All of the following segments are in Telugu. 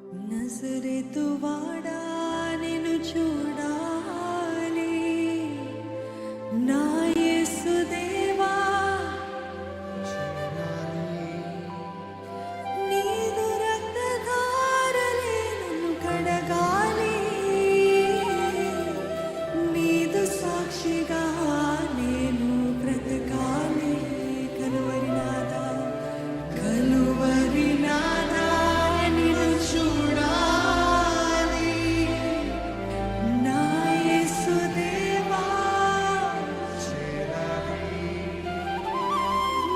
నజరేతు వాడా నిన్ను చూడాలి నా యేసు దేవా, నీదు రక్తధారలే నన్ను కడగాలి, నీదు సాక్షిగా నేను బ్రతకాలి. కలువరి నాదా, కలువరి నాదా నిన్ను చూడాలి నా యేసు దేవా,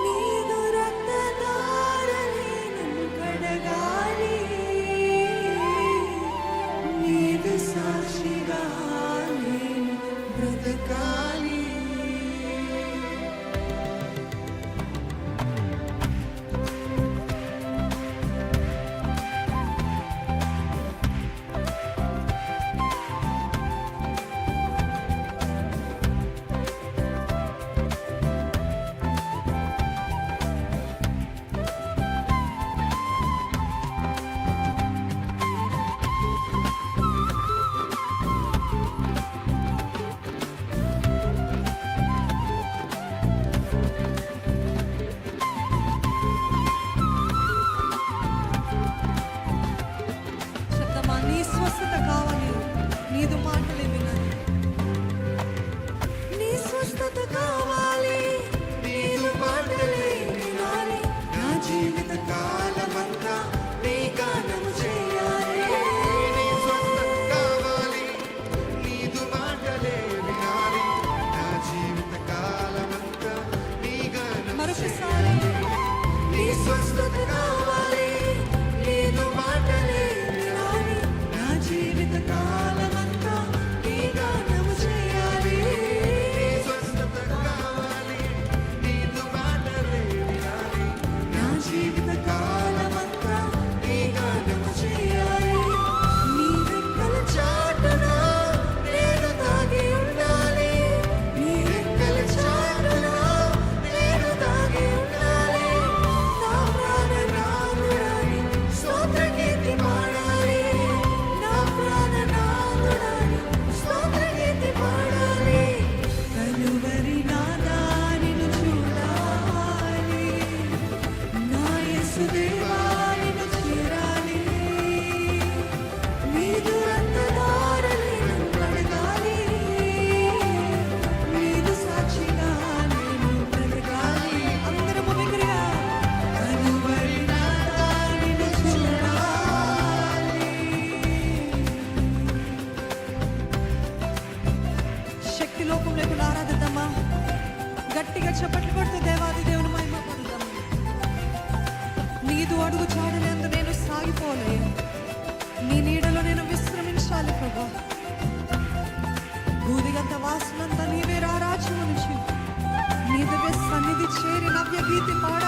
నీదు రక్తధారలే నన్ను కడగాలి, నీదు సాక్షిగా నేను బ్రతకాలి. చెప్తామా, నీ స్వస్థత కావాలి, నీదు మాటలే వినాలి. నీ స్వస్థత కావాలి, నీదు మాటలే వినాలి. నా జీవిత కాలమంతా నీ గానము చేయాలి. నీ స్వస్థత కావాలి, నీదు మాటలే వినాలి. నా జీవిత కాలమంతా నీ గానం మరొకసారి నీ స్వస్థత కావాలి, నీదు మాటలే వినాలి. నా జీవిత కాలమంతా నీ గానము చేయాలి. నీ స్వస్థత కావాలి, నీదు మాటలే వినాలి. నా జీవిత కాలమంతా నీ గానము చేయాలి. నీ రెక్కల చాటున నేను దాగి ఉండాలి, నీ రెక్కల చాటున నేను దాగి ఉండాలి. నా ప్రాణనాథుడాని స్తోత్ర కీర్తి పాడాలి, నా ప్రాణనాథుడాని స్తోత్ర కీర్తి పాడాలి. కలువరి నాదా నిన్ను చూడాలి, నా యేసు దేవా నిన్ను చేరాలి, నీదు రక్తధారలే నన్ను కడగాలి, నీదు సాక్షిగా నేను బ్రతకాలి. అందరము బిగ్గరగా కలువరి నాదా నిన్ను చూడాలి. శక్తి లోకం లేకుండా ఆరాధిద్దామా, గట్టిగా చప్పట్లు కొడుతూ దేవాది దేవుని మహిమ పొందుదాం. నీదు అడుగు చాడలేందు నేను సాగిపోలే, నీ నీడలో నేను విశ్రమించాలి ప్రభా. భూదిగంత వాసనంతా నీవే రారాజు నుంచి నీ దగ్గర సన్నిధి చేరి నవ్య గీతి పాడ